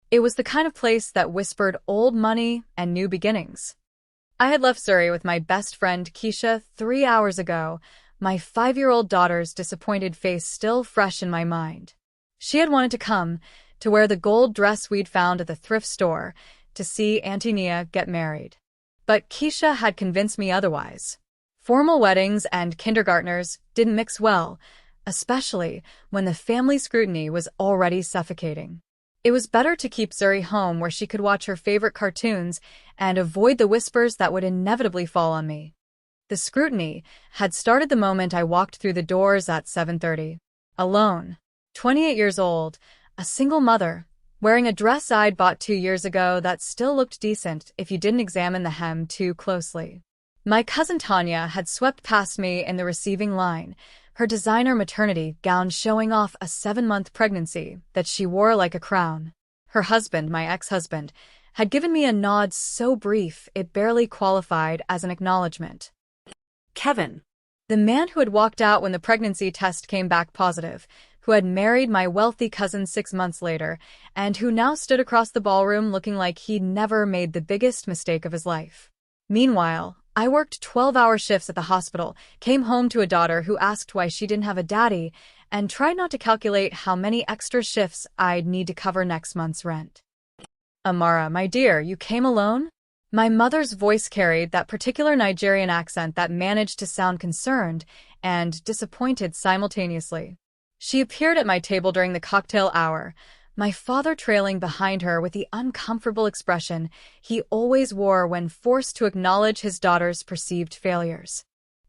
It was the kind of place that whispered old money and new beginnings. I had left Surrey with my best friend Keisha 3 hours ago, my 5-year-old daughter's disappointed face still fresh in my mind. She had wanted to come, to wear the gold dress we'd found at the thrift store, to see Auntie Nia get married. But Keisha had convinced me otherwise. Formal weddings and kindergartners didn't mix well, especially when the family scrutiny was already suffocating. It was better to keep Zuri home where she could watch her favorite cartoons and avoid the whispers that would inevitably fall on me. The scrutiny had started the moment I walked through the doors at 7:30. Alone. 28 years old, a single mother, wearing a dress I'd bought 2 years ago that still looked decent if you didn't examine the hem too closely. My cousin Tanya had swept past me in the receiving line, her designer maternity gown showing off a 7-month pregnancy that she wore like a crown. Her husband, my ex-husband, had given me a nod so brief it barely qualified as an acknowledgement. Kevin, the man who had walked out when the pregnancy test came back positive, who had married my wealthy cousin 6 months later, and who now stood across the ballroom looking like he'd never made the biggest mistake of his life. Meanwhile, I worked 12-hour shifts at the hospital, came home to a daughter who asked why she didn't have a daddy, and tried not to calculate how many extra shifts I'd need to cover next month's rent. Amara, my dear, you came alone? My mother's voice carried that particular Nigerian accent that managed to sound concerned and disappointed simultaneously. She appeared at my table during the cocktail hour, my father trailing behind her with the uncomfortable expression he always wore when forced to acknowledge his daughter's perceived failures.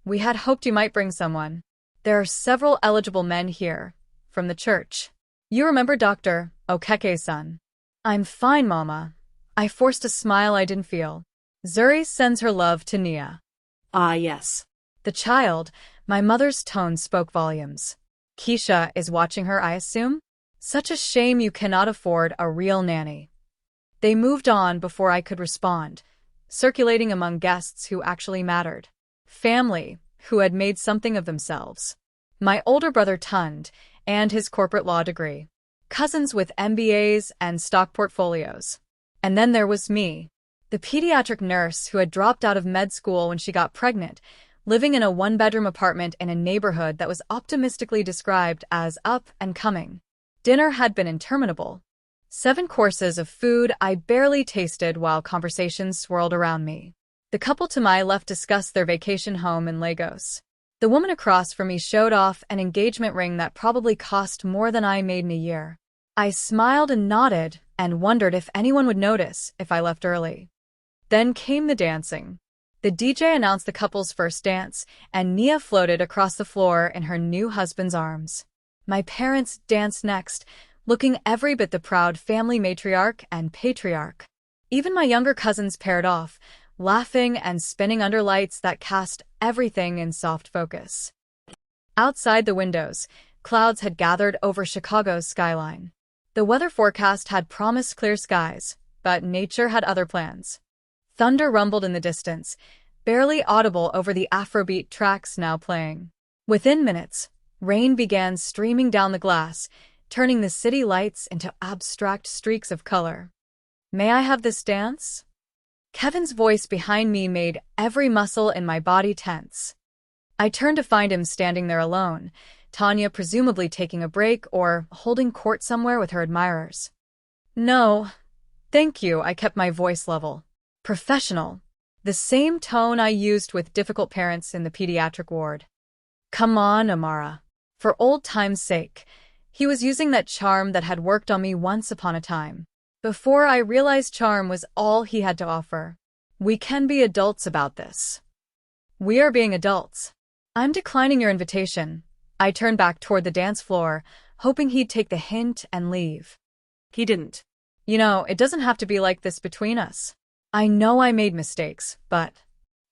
We had hoped you might bring someone. There are several eligible men here, from the church. You remember Dr. Okeke's-son? I'm fine, Mama. I forced a smile I didn't feel. Zuri sends her love to Nia. Ah, yes. The child, my mother's tone spoke volumes. Keisha is watching her, I assume? Such a shame you cannot afford a real nanny. They moved on before I could respond, circulating among guests who actually mattered. Family, who had made something of themselves. My older brother Tund, and his corporate law degree. Cousins with MBAs and stock portfolios. And then there was me, the pediatric nurse who had dropped out of med school when she got pregnant, living in a 1-bedroom apartment in a neighborhood that was optimistically described as up and coming. Dinner had been interminable. 7 courses of food I barely tasted while conversations swirled around me. The couple to my left discussed their vacation home in Lagos. The woman across from me showed off an engagement ring that probably cost more than I made in a year. I smiled and nodded and wondered if anyone would notice if I left early. Then came the dancing. The DJ announced the couple's first dance, and Nia floated across the floor in her new husband's arms. My parents danced next, looking every bit the proud family matriarch and patriarch. Even my younger cousins paired off, laughing and spinning under lights that cast everything in soft focus. Outside the windows, clouds had gathered over Chicago's skyline. The weather forecast had promised clear skies, but nature had other plans. Thunder rumbled in the distance, barely audible over the Afrobeat tracks now playing. Within minutes, rain began streaming down the glass, turning the city lights into abstract streaks of color. May I have this dance? Kevin's voice behind me made every muscle in my body tense. I turned to find him standing there alone, Tanya presumably taking a break or holding court somewhere with her admirers. No, thank you, I kept my voice level. Professional. The same tone I used with difficult parents in the pediatric ward. Come on, Amara. For old time's sake. He was using that charm that had worked on me once upon a time. Before I realized charm was all he had to offer. We can be adults about this. We are being adults. I'm declining your invitation. I turned back toward the dance floor, hoping he'd take the hint and leave. He didn't. You know, it doesn't have to be like this between us. I know I made mistakes, but...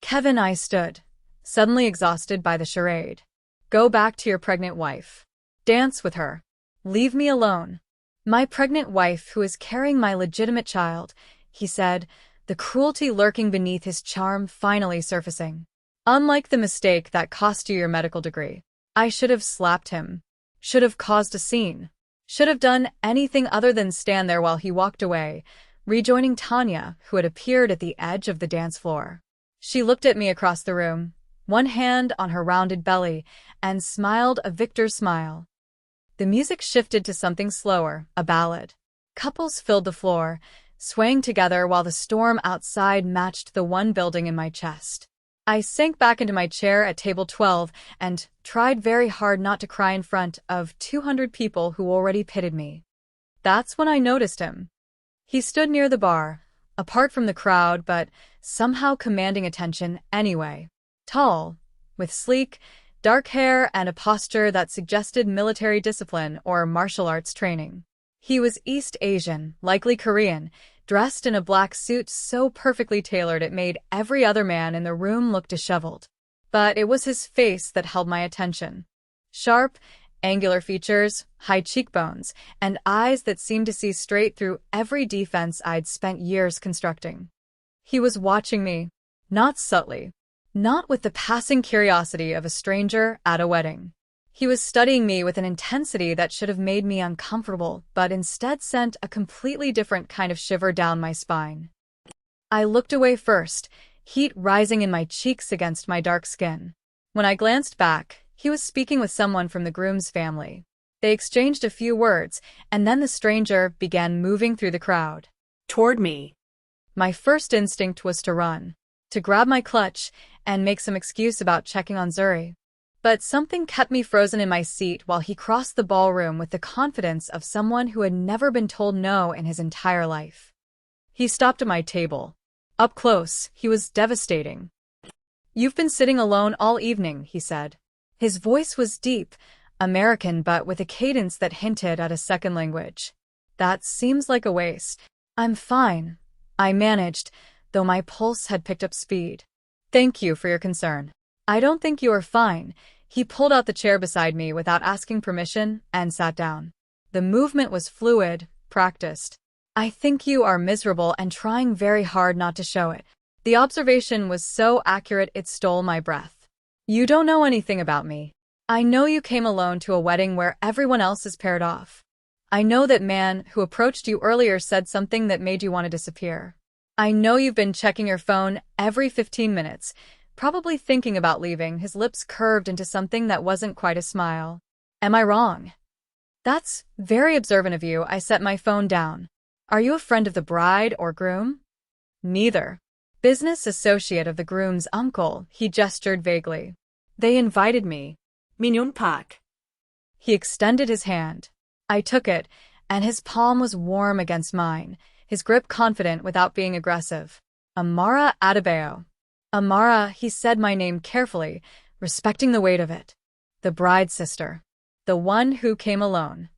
Kevin, I stood, suddenly exhausted by the charade. Go back to your pregnant wife. Dance with her. Leave me alone. My pregnant wife who is carrying my legitimate child, he said, the cruelty lurking beneath his charm finally surfacing. Unlike the mistake that cost you your medical degree. I should have slapped him. Should have caused a scene. Should have done anything other than stand there while he walked away, rejoining Tanya, who had appeared at the edge of the dance floor. She looked at me across the room, one hand on her rounded belly, and smiled a victor's smile. The music shifted to something slower, a ballad. Couples filled the floor, swaying together while the storm outside matched the one building in my chest. I sank back into my chair at table 12 and tried very hard not to cry in front of 200 people who already pitied me. That's when I noticed him. He stood near the bar, apart from the crowd but somehow commanding attention anyway. Tall, with sleek, dark hair and a posture that suggested military discipline or martial arts training. He was East Asian, likely Korean, dressed in a black suit so perfectly tailored it made every other man in the room look disheveled. But it was his face that held my attention. Sharp, angular features, high cheekbones, and eyes that seemed to see straight through every defense I'd spent years constructing. He was watching me, not subtly, not with the passing curiosity of a stranger at a wedding. He was studying me with an intensity that should have made me uncomfortable, but instead sent a completely different kind of shiver down my spine. I looked away first, heat rising in my cheeks against my dark skin. When I glanced back, he was speaking with someone from the groom's family. They exchanged a few words, and then the stranger began moving through the crowd. Toward me. My first instinct was to run, to grab my clutch, and make some excuse about checking on Zuri. But something kept me frozen in my seat while he crossed the ballroom with the confidence of someone who had never been told no in his entire life. He stopped at my table. Up close, he was devastating. "You've been sitting alone all evening," he said. His voice was deep, American but with a cadence that hinted at a second language. "That seems like a waste." "I'm fine," I managed, though my pulse had picked up speed. "Thank you for your concern." "I don't think you are fine." He pulled out the chair beside me without asking permission and sat down. The movement was fluid, practiced. "I think you are miserable and trying very hard not to show it." The observation was so accurate it stole my breath. "You don't know anything about me. I know you came alone to a wedding where everyone else is paired off. I know that man who approached you earlier said something that made you want to disappear. I know you've been checking your phone every 15 minutes, probably thinking about leaving." His lips curved into something that wasn't quite a smile. "Am I wrong?" "That's very observant of you." I set my phone down. "Are you a friend of the bride or groom?" "Neither." "Business associate of the groom's uncle," he gestured vaguely. "They invited me." Minyon Pak. He extended his hand. I took it, and his palm was warm against mine, his grip confident without being aggressive. "Amara Adebayo." "Amara," he said my name carefully, respecting the weight of it. "The bride's sister. The one who came alone."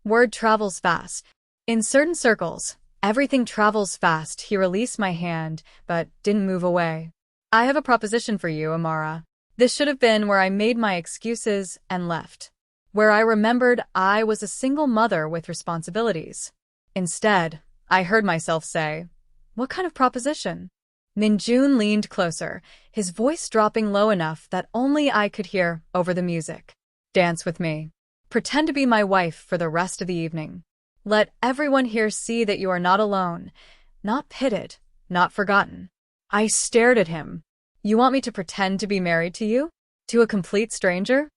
Word travels fast. In certain circles, everything travels fast. He released my hand, but didn't move away. "I have a proposition for you, Amara." This should have been where I made my excuses and left, where I remembered I was a single mother with responsibilities. Instead, I heard myself say, "What kind of proposition?" Minjun leaned closer, his voice dropping low enough that only I could hear over the music. "Dance with me. Pretend to be my wife for the rest of the evening. Let everyone here see that you are not alone, not pitted, not forgotten." I stared at him. "You want me to pretend to be married to you? To a complete stranger?"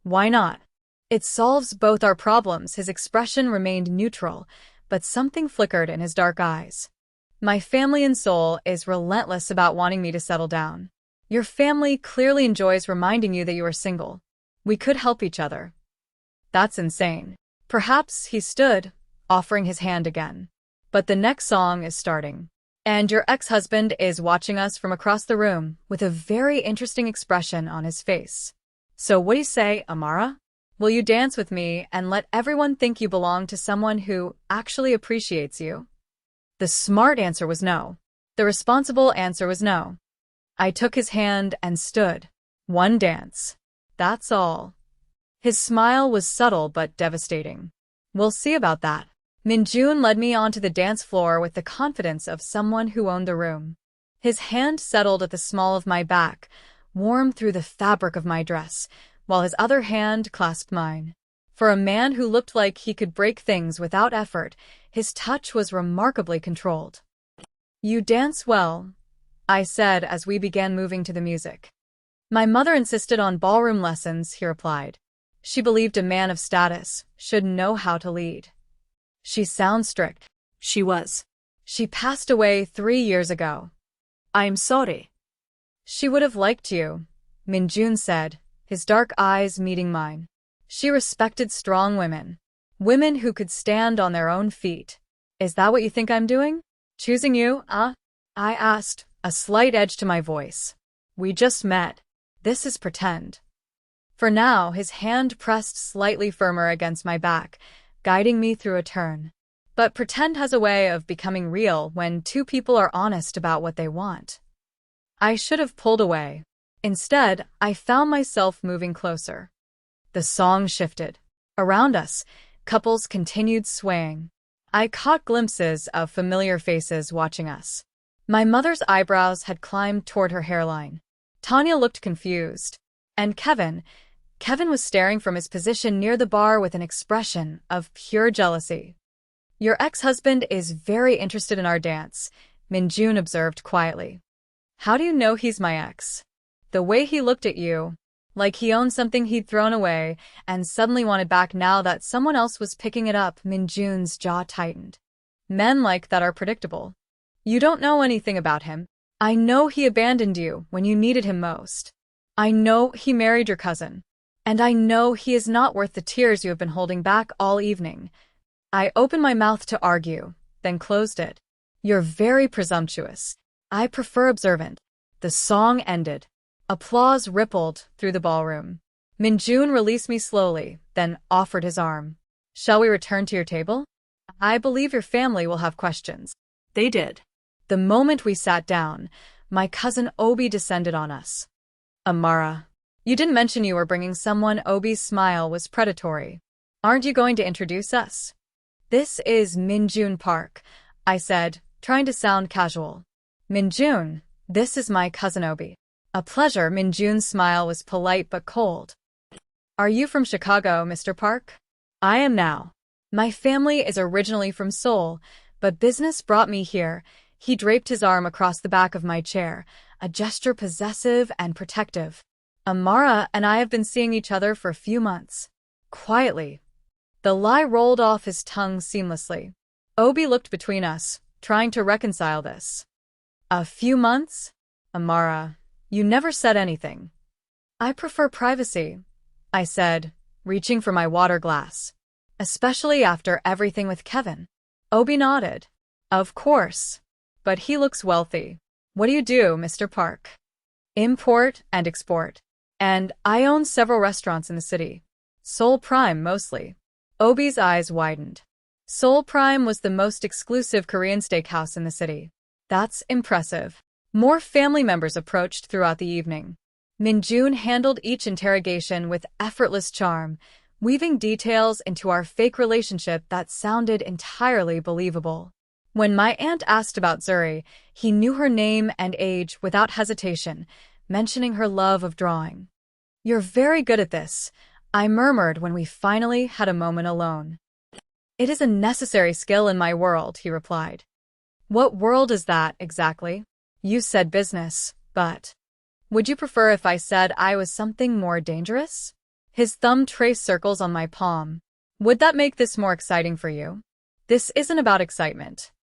"Why not? It solves both our problems." His expression remained neutral, but something flickered in his dark eyes. "My family and soul is relentless about wanting me to settle down. Your family clearly enjoys reminding you that you are single. We could help each other." "That's insane." Perhaps he stood, offering his hand again. "But the next song is starting. And your ex-husband is watching us from across the room with a very interesting expression on his face. So what do you say, Amara? Will you dance with me and let everyone think you belong to someone who actually appreciates you?" The smart answer was no. The responsible answer was no. I took his hand and stood. "One dance. That's all." His smile was subtle but devastating. "We'll see about that." Minjun led me onto the dance floor with the confidence of someone who owned the room. His hand settled at the small of my back, warm through the fabric of my dress, while his other hand clasped mine. For a man who looked like he could break things without effort, his touch was remarkably controlled. "You dance well," I said as we began moving to the music. "My mother insisted on ballroom lessons," he replied. "She believed a man of status should know how to lead." "She sounds strict." She was. "She passed away 3 years ago." I'm sorry. "She would have liked you," Minjun said, his dark eyes meeting mine. "She respected strong women. Women who could stand on their own feet. Is that what you think I'm doing? Choosing you, I asked, a slight edge to my voice. "We just met. This is pretend." For now, his hand pressed slightly firmer against my back, guiding me through a turn. But pretend has a way of becoming real when two people are honest about what they want. I should have pulled away. Instead, I found myself moving closer. The song shifted. Around us, couples continued swaying. I caught glimpses of familiar faces watching us. My mother's eyebrows had climbed toward her hairline. Tanya looked confused. And Kevin was staring from his position near the bar with an expression of pure jealousy. "Your ex-husband is very interested in our dance," Minjun observed quietly. "How do you know he's my ex?" "The way he looked at you. Like he owned something he'd thrown away and suddenly wanted back now that someone else was picking it up." Minjun's jaw tightened. "Men like that are predictable. You don't know anything about him. I know he abandoned you when you needed him most. I know he married your cousin. And I know he is not worth the tears you have been holding back all evening." I opened my mouth to argue, then closed it. "You're very presumptuous. I prefer observant." The song ended. Applause rippled through the ballroom. Minjun released me slowly, then offered his arm. "Shall we return to your table? I believe your family will have questions." They did. The moment we sat down, my cousin Obi descended on us. "Amara, you didn't mention you were bringing someone." Obi's smile was predatory. "Aren't you going to introduce us?" "This is Minjun Park," I said, trying to sound casual. "Minjun, this is my cousin Obi." "A pleasure." Minjun's smile was polite but cold. "Are you from Chicago, Mr. Park?" "I am now. My family is originally from Seoul, but business brought me here." He draped his arm across the back of my chair, a gesture possessive and protective. "Amara and I have been seeing each other for a few months." Quietly. The lie rolled off his tongue seamlessly. Obi looked between us, trying to reconcile this. "A few months? Amara, you never said anything." "I prefer privacy," I said, reaching for my water glass. "Especially after everything with Kevin." Obi nodded. "Of course. But he looks wealthy." "What do you do, Mr. Park?" "Import and export. And I own several restaurants in the city. Seoul Prime mostly." Obi's eyes widened. Seoul Prime was the most exclusive Korean steakhouse in the city. "That's impressive." More family members approached throughout the evening. Minjun handled each interrogation with effortless charm, weaving details into our fake relationship that sounded entirely believable. When my aunt asked about Zuri, he knew her name and age without hesitation, mentioning her love of drawing. "You're very good at this," I murmured when we finally had a moment alone. "It is a necessary skill in my world," he replied. "What world is that, exactly?" "You said business, but would you prefer if I said I was something more dangerous?" His thumb traced circles on my palm. "Would that make this more exciting for you?" "This isn't about excitement.